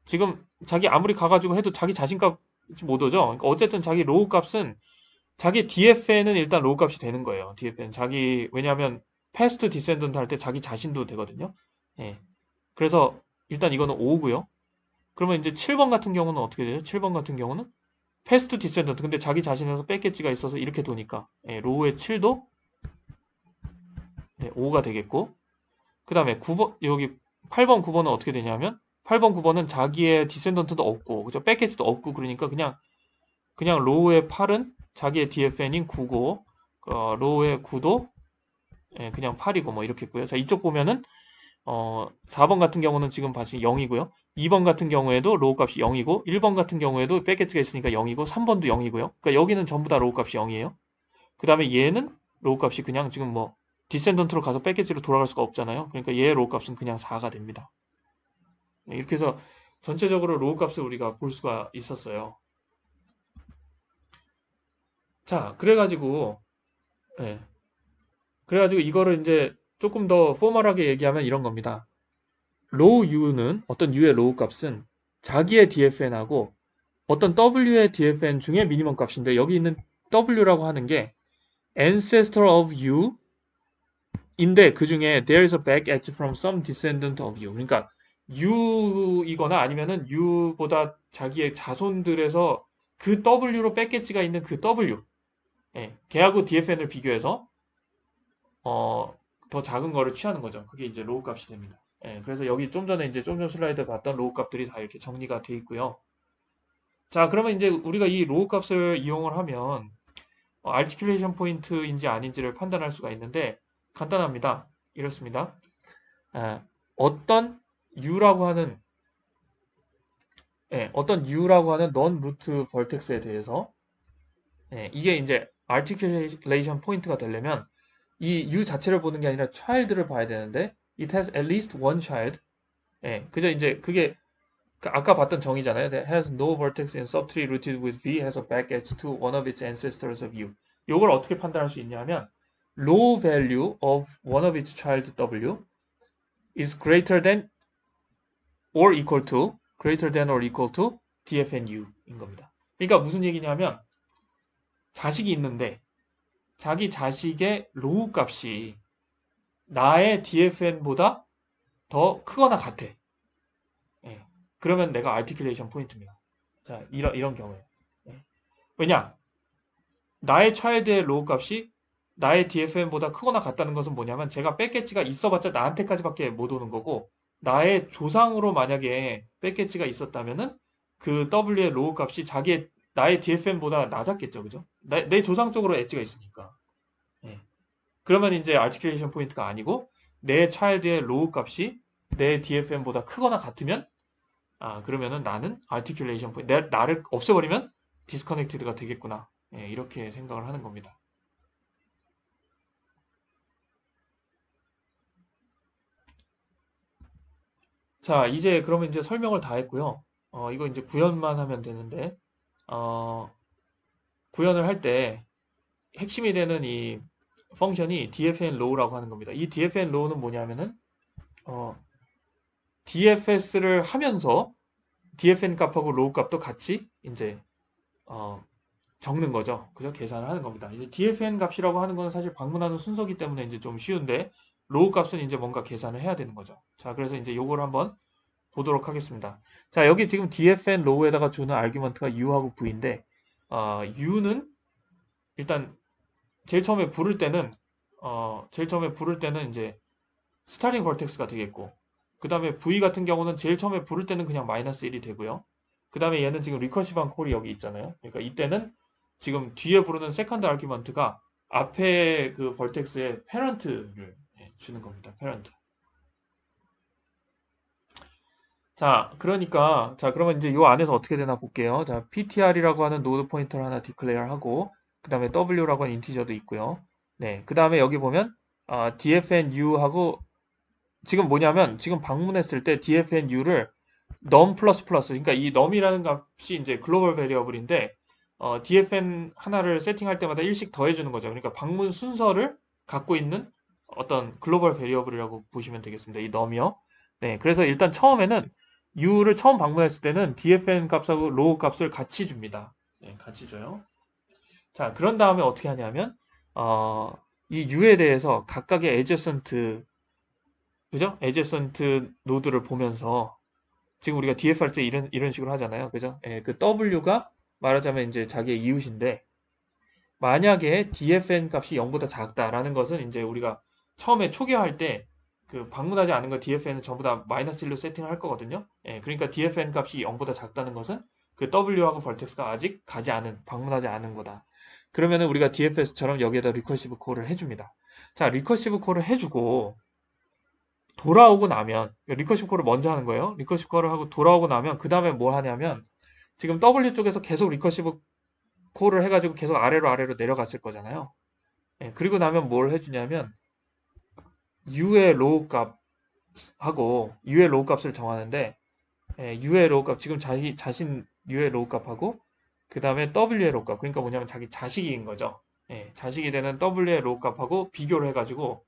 지금 자기 아무리 가가지고 해도 자기 자신값 못 오죠? 그러니까 어쨌든 자기 로우 값은 자기 DFN은 일단 로우 값이 되는 거예요. DFN 자기 왜냐하면 패스트 디센던트 할 때 자기 자신도 되거든요. 예. 그래서 일단 이거는 5고요. 그러면 이제 7번 같은 경우는 어떻게 되죠? 7번 같은 경우는 패스트 디센던트 근데 자기 자신에서 백엣지가 있어서 이렇게 도니까 예, 로우의 7도 네, 5가 되겠고 그 다음에 9번 여기 8번 9번은 어떻게 되냐면 8번 9번은 자기의 디센던트도 없고 그죠 백엣지도 없고 그러니까 그냥 로우의 8은 자기의 DFN인 9고 로우의 9도 예, 그냥 8이고 뭐 이렇게 있고요. 자 이쪽 보면은 4번 같은 경우는 지금 다시 0이고요. 2번 같은 경우에도 로우 값이 0이고 1번 같은 경우에도 백엣지가 있으니까 0이고 3번도 0이고요. 그러니까 여기는 전부 다 로우 값이 0이에요. 그 다음에 얘는 로우 값이 그냥 지금 뭐 디센던트로 가서 백엣지로 돌아갈 수가 없잖아요. 그러니까 얘의 로우 값은 그냥 4가 됩니다. 네, 이렇게 해서 전체적으로 로우 값을 우리가 볼 수가 있었어요. 자, 예, 그래가지고 이거를 이제 조금 더 포멀하게 얘기하면 이런 겁니다. 로우 U는 어떤 U의 로우 값은 자기의 DFN하고 어떤 W의 DFN 중에 미니멈 값인데 여기 있는 W라고 하는 게 ancestor of U 인데 그 중에 there is a back edge from some descendant of U. 그러니까 U이거나 아니면은 U보다 자기의 자손들에서 그 W로 back edge가 있는 그 W. 예, 걔하고 DFN을 비교해서 더 작은 거를 취하는 거죠. 그게 이제 로우 값이 됩니다. 예, 그래서 여기 좀 전에 이제 좀 전 슬라이드 봤던 로우 값들이 다 이렇게 정리가 돼 있고요. 자, 그러면 이제 우리가 이 로우 값을 이용을 하면 아티큘레이션 포인트인지 아닌지를 판단할 수가 있는데 간단합니다. 이렇습니다. 아, 어떤 U라고 하는 어떤 U라고 하는 non 루트 벌텍스에 대해서 이게 이제 articulation 포인트가 되려면 이 U 자체를 보는 게 아니라 child를 봐야 되는데 it has at least one child. 그저 이제 그게 아까 봤던 정의잖아요. That has no vertex in subtree rooted with V has a back edge to one of its ancestors of U. 요걸 어떻게 판단할 수 있냐면 low value of one of its child W is greater than or equal to greater than or equal to DFN U인 겁니다. 그러니까 무슨 얘기냐면 자식이 있는데 자기 자식의 로우 값이 나의 DFN보다 더 크거나 같아. 그러면 내가 articulation 포인트입니다. 자, 이런 경우에. 왜냐? 나의 차일드의 로우 값이 나의 DFN보다 크거나 같다는 것은 뭐냐면 제가 백엣지가 있어봤자 나한테까지밖에 못 오는 거고 나의 조상으로 만약에 백엣지가 있었다면은 그 W의 로우 값이 나의 DFN보다 낮았겠죠, 그죠? 내 조상 쪽으로 엣지가 있으니까. 예. 그러면 이제 아티큘레이션 포인트가 아니고 내 차일드의 로우 값이 내 DFN보다 크거나 같으면 그러면은 나는 아티큘레이션 포인트 나를 없애버리면 디스커넥티드가 되겠구나. 이렇게 생각을 하는 겁니다. 자, 이제 그러면 이제 설명을 다 했고요. 이거 이제 구현만 하면 되는데, 어, 구현을 할 때 핵심이 되는 이 펑션이 DFN low라고 하는 겁니다. 이 DFN low는 뭐냐면은, DFS를 하면서 DFN 값하고 로우 값도 같이 이제, 어, 적는 거죠. 그죠? 계산을 하는 겁니다. 이제 DFN 값이라고 하는 건 사실 방문하는 순서기 때문에 이제 좀 쉬운데, 로우 값은 이제 뭔가 계산을 해야 되는 거죠. 자, 그래서 이제 요걸 한번 보도록 하겠습니다. 자, 여기 지금 dfn low에다가 주는 아규먼트가 u하고 v인데, u는 일단 제일 처음에 부를 때는 이제 스타팅 벌텍스가 되겠고, 그 다음에 v 같은 경우는 제일 처음에 부를 때는 그냥 마이너스 1이 되고요. 그 다음에 얘는 지금 리커시브한 콜이 여기 있잖아요. 그러니까 이때는 지금 뒤에 부르는 세컨드 아규먼트가 앞에 그 벌텍스의 페런트를 주는 겁니다. 페런트. 자, 그러면 이제 요 안에서 어떻게 되나 볼게요. 자, ptr이라고 하는 노드 포인터를 하나 디클레어 하고, 그 다음에 w라고 하는 인티저도 있고요. 네, 그 다음에 여기 보면, dfnu하고, 지금 뭐냐면, 지금 방문했을 때 dfnu를 num 플러스 플러스, 그러니까 이 num이라는 값이 이제 글로벌 베리어블인데, dfn 하나를 세팅할 때마다 1씩 더해주는 거죠. 그러니까 방문 순서를 갖고 있는 어떤 글로벌 베리어블이라고 보시면 되겠습니다. 이 num이요. 네, 그래서 일단 처음에는 U를 처음 방문했을 때는 DFN 값하고 로우 값을 같이 줍니다. 네, 같이 줘요. 자, 그런 다음에 어떻게 하냐면, 이 U에 대해서 각각의 adjacent, 그죠? adjacent 노드를 보면서, 지금 우리가 DF 할 때 이런 식으로 하잖아요. 그죠? 그 W가 말하자면 이제 자기의 이웃인데, 만약에 DFN 값이 0보다 작다라는 것은 이제 우리가 처음에 초기화할 때 그 방문하지 않은 거 DFN은 전부 다 마이너스 1로 세팅을 할 거거든요. 그러니까 DFN 값이 0보다 작다는 것은 그 W하고 벌텍스가 아직 방문하지 않은 거다. 그러면은 우리가 DFS처럼 여기에다 리커시브 콜을 해줍니다. 자, 리커시브 콜을 해주고 돌아오고 나면 리커시브 콜을 먼저 하는 거예요. 리커시브 콜을 하고 돌아오고 나면 그 다음에 뭘 하냐면 지금 W 쪽에서 계속 리커시브 콜을 해가지고 계속 아래로 내려갔을 거잖아요. 예, 그리고 나면 뭘 해주냐면 U의 로우 값하고 U의 로우 값을 정하는데 U의 로우 값 지금 자신 U의 로우 값하고 그 다음에 W의 로우 값 그러니까 뭐냐면 자기 자식인 거죠. 예, 자식이 되는 W의 로우 값하고 비교를 해가지고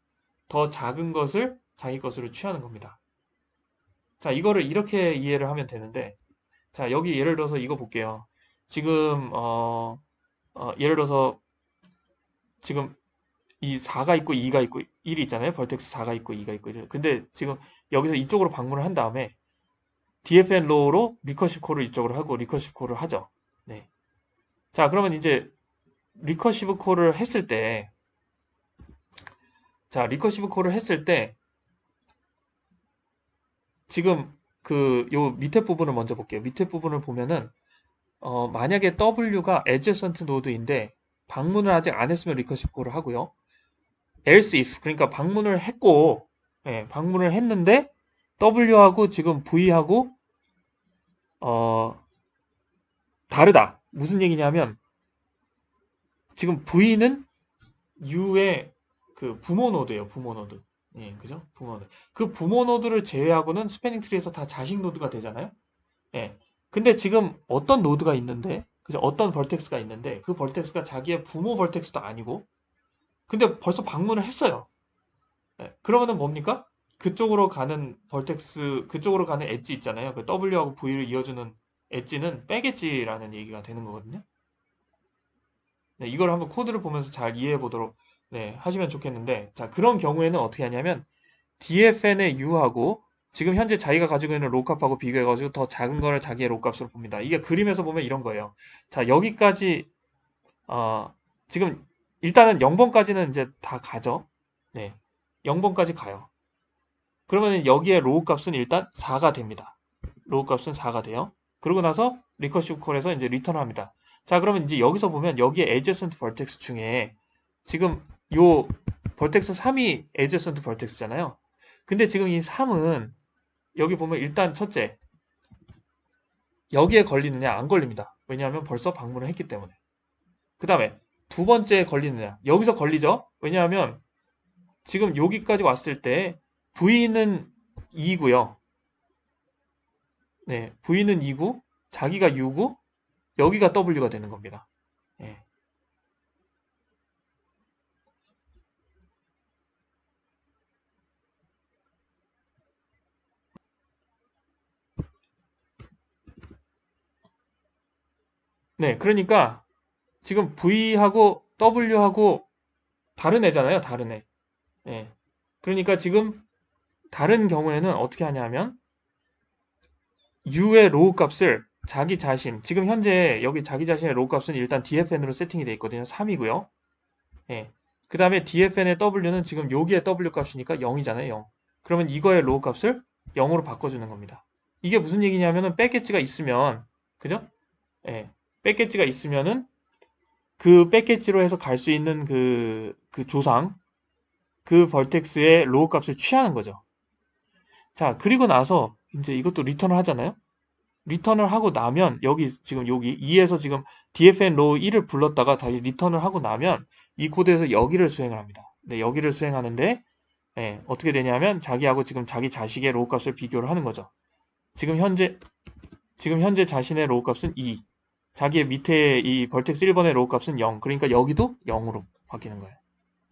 더 작은 것을 자기 것으로 취하는 겁니다. 자, 이거를 이렇게 이해를 하면 되는데, 자, 여기 예를 들어서 이거 볼게요. 지금, 예를 들어서 지금 이 4가 있고 2가 있고 1이 있잖아요. 벌텍스 4가 있고 2가 있고. 근데 지금 여기서 이쪽으로 방문을 한 다음에 DFN 로우로 리커시브 콜을 이쪽으로 하고 리커시브 콜을 하죠. 네. 자, 그러면 이제 리커시브 콜을 했을 때, 자, 리커시브 콜을 했을 때 지금 그 요 밑에 부분을 먼저 볼게요. 밑에 부분을 보면은 만약에 W가 adjacent 노드인데 방문을 아직 안 했으면 리커시브 콜을 하고요. else if 그러니까 방문을 했고 방문을 했는데 W하고 지금 V하고 어, 다르다. 무슨 얘기냐면 지금 V는 U의 그 부모 노드예요. 부모 노드. 예, 그죠? 부모 노드. 그 부모 노드를 제외하고는 스패닝 트리에서 다 자식 노드가 되잖아요. 예. 근데 지금 어떤 노드가 있는데, 그죠? 어떤 벌텍스가 있는데, 그 벌텍스가 자기의 부모 벌텍스도 아니고, 근데 벌써 방문을 했어요. 예. 그러면은 뭡니까? 그쪽으로 가는 벌텍스, 그쪽으로 가는 엣지 있잖아요. 그 W하고 V를 이어주는 엣지는 빼겠지라는 얘기가 되는 거거든요. 네, 이걸 한번 코드를 보면서 잘 이해해 보도록 네, 하시면 좋겠는데, 자, 그런 경우에는 어떻게 하냐면, DFN의 U하고 지금 현재 자기가 가지고 있는 록값하고 비교해가지고 더 작은 거를 자기의 록값으로 봅니다. 이게 그림에서 보면 이런 거예요. 자, 여기까지, 어, 지금 일단은 0번까지는 이제 다 가죠. 네. 0번까지 가요. 그러면 여기에 로우 값은 일단 4가 됩니다. 로우 값은 4가 돼요. 그러고 나서 리커시브 콜에서 이제 리턴을 합니다. 자, 그러면 이제 여기서 보면 여기에 adjacent vertex 중에 지금 요 vertex 3이 adjacent vertex잖아요. 근데 지금 이 3은 여기 보면 일단 첫째 여기에 걸리느냐 안 걸립니다. 왜냐하면 벌써 방문을 했기 때문에. 그 다음에 두 번째에 걸리느냐 여기서 걸리죠. 왜냐하면 지금 여기까지 왔을 때 V는 2고요. 네, V는 2고 자기가 U고 여기가 W가 되는 겁니다. 네. 네, 그러니까 지금 V하고 W하고 다른 애잖아요. 다른 애. 네. 그러니까 지금 다른 경우에는 어떻게 하냐면 U의 로우 값을 자기 자신, 지금 현재 여기 자기 자신의 로우 값은 일단 DFN으로 세팅이 되어 있거든요. 3이고요. 예. 그 다음에 DFN의 W는 지금 여기에 W 값이니까 0이잖아요. 0. 그러면 이거의 로우 값을 0으로 바꿔주는 겁니다. 이게 무슨 얘기냐면은 백엣지가 있으면, 그죠? 예. 백엣지가 있으면은 그 백엣지로 해서 갈 수 있는 그 조상, 그 벌텍스의 로우 값을 취하는 거죠. 자, 그리고 나서 이제 이것도 리턴을 하잖아요. 리턴을 하고 나면 여기 지금 여기 2에서 지금 dfn row 1을 불렀다가 다시 리턴을 하고 나면 이 코드에서 여기를 수행을 합니다. 네, 여기를 수행하는데 어떻게 되냐면 자기하고 지금 자기 자식의 로우 값을 비교를 하는 거죠. 지금 현재 자신의 로우 값은 2. 자기의 밑에 이 벌텍스 1번의 로우 값은 0. 그러니까 여기도 0으로 바뀌는 거예요.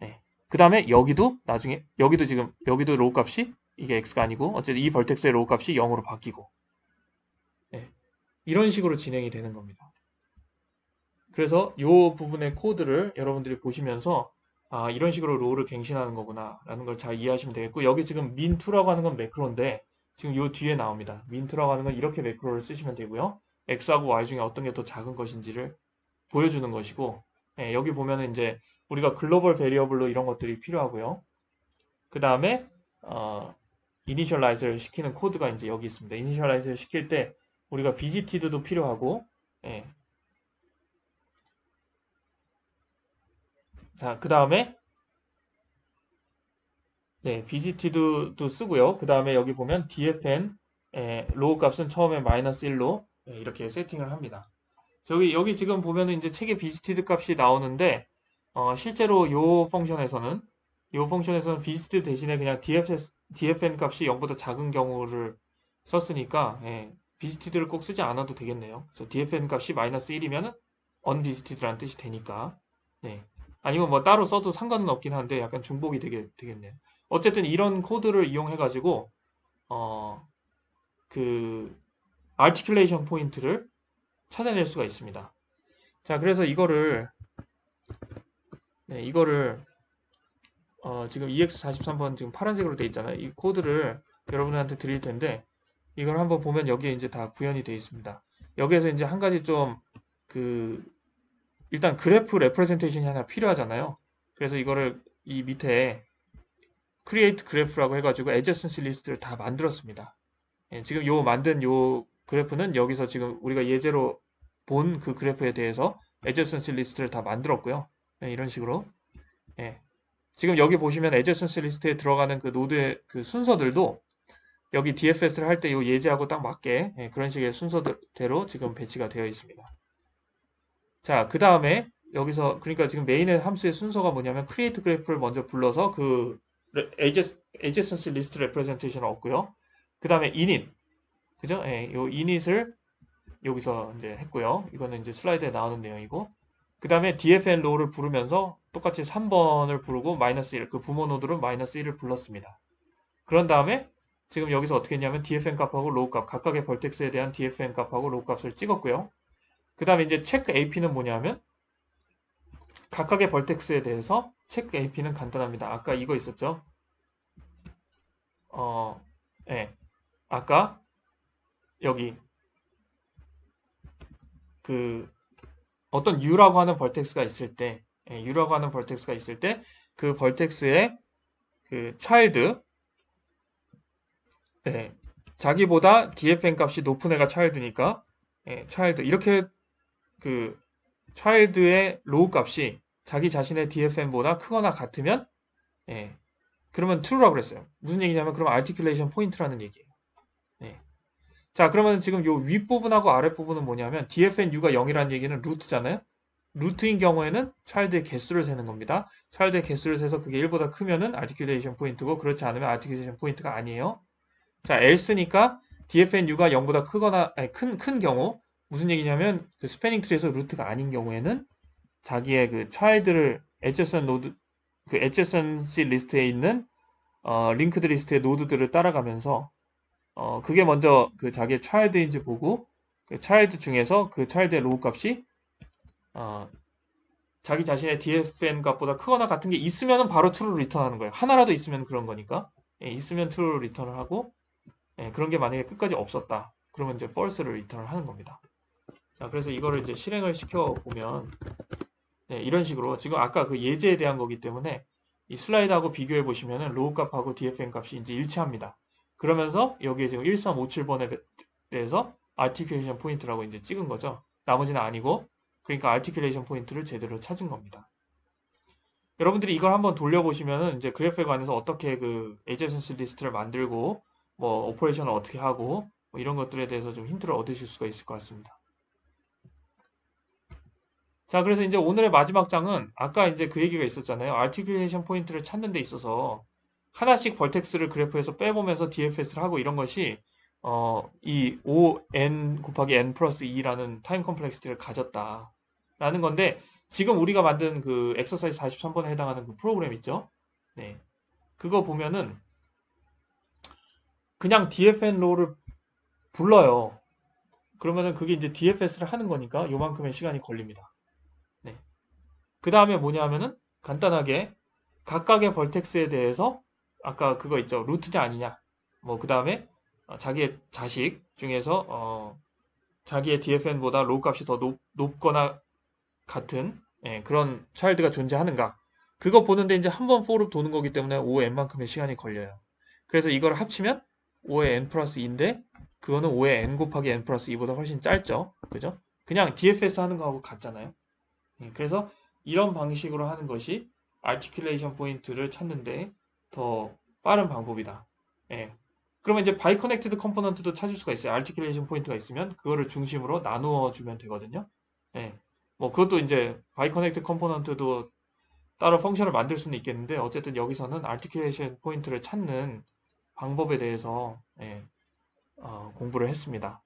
네. 그 다음에 여기도 나중에 여기도 지금 여기도 로우 값이 이게 x가 아니고 어쨌든 이 벌텍스의 로우 값이 0으로 바뀌고 네. 이런 식으로 진행이 되는 겁니다. 그래서 이 부분의 코드를 여러분들이 보시면서 아, 이런 식으로 롤을 갱신하는 거구나 라는 걸 잘 이해하시면 되겠고 여기 지금 min2라고 하는 건 매크로인데 지금 이 뒤에 나옵니다. min2라고 하는 건 이렇게 매크로를 쓰시면 되고요. x하고 y 중에 어떤 게 더 작은 것인지를 보여주는 것이고 여기 보면은 이제 우리가 글로벌 베리어블로 이런 것들이 필요하고요. 그 다음에 이니셜라이즈를 시키는 코드가 이제 여기 있습니다. 이니셜라이즈를 시킬 때 우리가 BGT도 필요하고 예, 자, 그 다음에 네, visited도 쓰고요. 그 다음에 여기 보면 dfn 로우 값은 처음에 -1로 이렇게 세팅을 합니다. 여기 지금 보면은 이제 책에 visited 값이 나오는데 실제로 요 펑션에서는 visited 대신에 그냥 dfn 값이 0보다 작은 경우를 썼으니까 visited를 꼭 쓰지 않아도 되겠네요. 그래서 dfn 값이 -1이면은 unvisited라는 뜻이 되니까 네. 아니면 뭐 따로 써도 상관은 없긴 한데 약간 중복이 되겠네요. 어쨌든 이런 코드를 이용해 가지고 어, 그 articulation 포인트를 찾아낼 수가 있습니다. 자, 그래서 이거를 지금 EX43번 지금 파란색으로 되어 있잖아요. 이 코드를 여러분한테 드릴 텐데 이걸 한번 보면 여기에 이제 다 구현이 되어 있습니다. 여기에서 이제 한 가지 좀 그 일단 그래프 레프레젠테이션이 하나 필요하잖아요. 그래서 이거를 이 밑에 create 그래프라고 해가지고 adjacency 리스트를 다 만들었습니다. 지금 만든 그래프는 여기서 지금 우리가 예제로 본 그 그래프에 대해서 adjacency 리스트를 다 만들었고요. 이런 식으로. 예. 지금 여기 보시면 adjacency 리스트에 들어가는 그 노드의 그 순서들도 여기 DFS를 할 때 이 예제하고 딱 맞게 그런 식의 순서대로 지금 배치가 되어 있습니다. 자, 그 다음에 여기서 그러니까 지금 메인의 함수의 순서가 뭐냐면 create 그래프를 먼저 불러서 그 adjacency list representation을 얻고요. 그 다음에 init, 그죠? 요 init을 여기서 이제 했고요. 이거는 이제 슬라이드에 나오는 내용이고. 그 다음에 dfn row를 부르면서 똑같이 3번을 부르고 -1, 그 부모 노드로 -1을 불렀습니다. 그런 다음에 지금 여기서 어떻게 했냐면 dfn 값하고 row 값, 각각의 벌텍스에 대한 dfn 값하고 row 값을 찍었고요. 그 다음에 이제 체크 AP는 뭐냐면 각각의 벌텍스에 대해서 체크 AP는 간단합니다. 아까 이거 있었죠? 어, 예. 아까 여기 그 어떤 U라고 하는 벌텍스가 있을 때, U라고 하는 벌텍스가 있을 때 그 벌텍스의 그 차일드, 자기보다 dfn 값이 높은 애가 차일드니까, 차일드 이렇게 그 차일드의 로우 값이 자기 자신의 dfn보다 크거나 같으면, 그러면 true라고 그랬어요. 무슨 얘기냐면 그럼 articulation point라는 얘기예요. 자, 그러면 지금 요 윗부분하고 아랫부분은 뭐냐면 dfn u가 0이라는 얘기는 루트잖아요. 루트인 경우에는 차일드의 개수를 세는 겁니다. 차일드의 개수를 세서 그게 1보다 크면은 articulation 포인트고 그렇지 않으면 articulation 포인트가 아니에요. 자, else니까 dfn u가 0보다 크거나 아니, 큰 경우 무슨 얘기냐면 그 스패닝 트리에서 루트가 아닌 경우에는 자기의 그 차일드를 adjacent 노드 그 adjacency 리스트에 있는 링크드 리스트의 노드들을 따라가면서 그게 먼저 그 자기의 차일드인지 보고 그 차일드 중에서 그 차일드의 로우 값이 어, 자기 자신의 dfn 값보다 크거나 같은 게 있으면 바로 true를 리턴하는 거예요. 하나라도 있으면 그런 거니까. 있으면 true를 리턴을 하고 그런 게 만약에 끝까지 없었다. 그러면 이제 false를 리턴을 하는 겁니다. 자, 그래서 이거를 이제 실행을 시켜 보면 이런 식으로 지금 아까 그 예제에 대한 거기 때문에 이 슬라이드하고 비교해 보시면은 로우 값하고 dfn 값이 이제 일치합니다. 그러면서 여기에 지금 1357번에 대해서 articulation 포인트라고 이제 찍은 거죠. 나머지는 아니고 그러니까 articulation 포인트를 제대로 찾은 겁니다. 여러분들이 이걸 한번 돌려보시면은 이제 그래프에 관해서 어떻게 그 adjacency 리스트를 만들고 뭐 오퍼레이션을 어떻게 하고 뭐 이런 것들에 대해서 좀 힌트를 얻으실 수가 있을 것 같습니다. 자, 그래서 이제 오늘의 마지막 장은 아까 이제 그 얘기가 있었잖아요. articulation 포인트를 찾는 데 있어서 하나씩 벌텍스를 그래프에서 빼보면서 DFS를 하고 이런 것이 이 ON 곱하기 N 플러스 2라는 타임 컴플렉시티를 가졌다라는 건데 지금 우리가 만든 그 엑서사이즈 43번에 해당하는 그 프로그램 있죠? 네. 그거 보면은 그냥 DFN 롤을 불러요. 그러면은 그게 이제 DFS를 하는 거니까 요만큼의 시간이 걸립니다. 네. 그 다음에 뭐냐면은 간단하게 각각의 벌텍스에 대해서 아까 그거 있죠. 루트냐 아니냐. 뭐 그 다음에 자기의 자식 중에서 자기의 dfn보다 로우 값이 더 높거나 같은 그런 차일드가 존재하는가. 그거 보는데 이제 한 번 for로 도는 거기 때문에 5n만큼의 시간이 걸려요. 그래서 이걸 합치면 5의 n 플러스 2인데 그거는 5의 n 곱하기 n 플러스 2보다 훨씬 짧죠. 그죠? 그냥 DFS 하는 거하고 같잖아요. 그래서 이런 방식으로 하는 것이 articulation 포인트를 찾는데 더 빠른 방법이다. 예. 그러면 이제 바이 커넥티드 컴포넌트도 찾을 수가 있어요. 아티큘레이션 포인트가 있으면 그거를 중심으로 나누어 주면 되거든요. 예. 뭐 그것도 이제 바이 커넥티드 컴포넌트도 따로 펑션을 만들 수는 있겠는데 어쨌든 여기서는 아티큘레이션 포인트를 찾는 방법에 대해서 공부를 했습니다.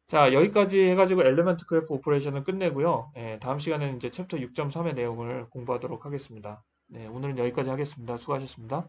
자, 여기까지 해가지고 엘리먼트 그래프 오퍼레이션을 끝내고요. 다음 시간에는 이제 챕터 6.3의 내용을 공부하도록 하겠습니다. 네, 오늘은 여기까지 하겠습니다. 수고하셨습니다.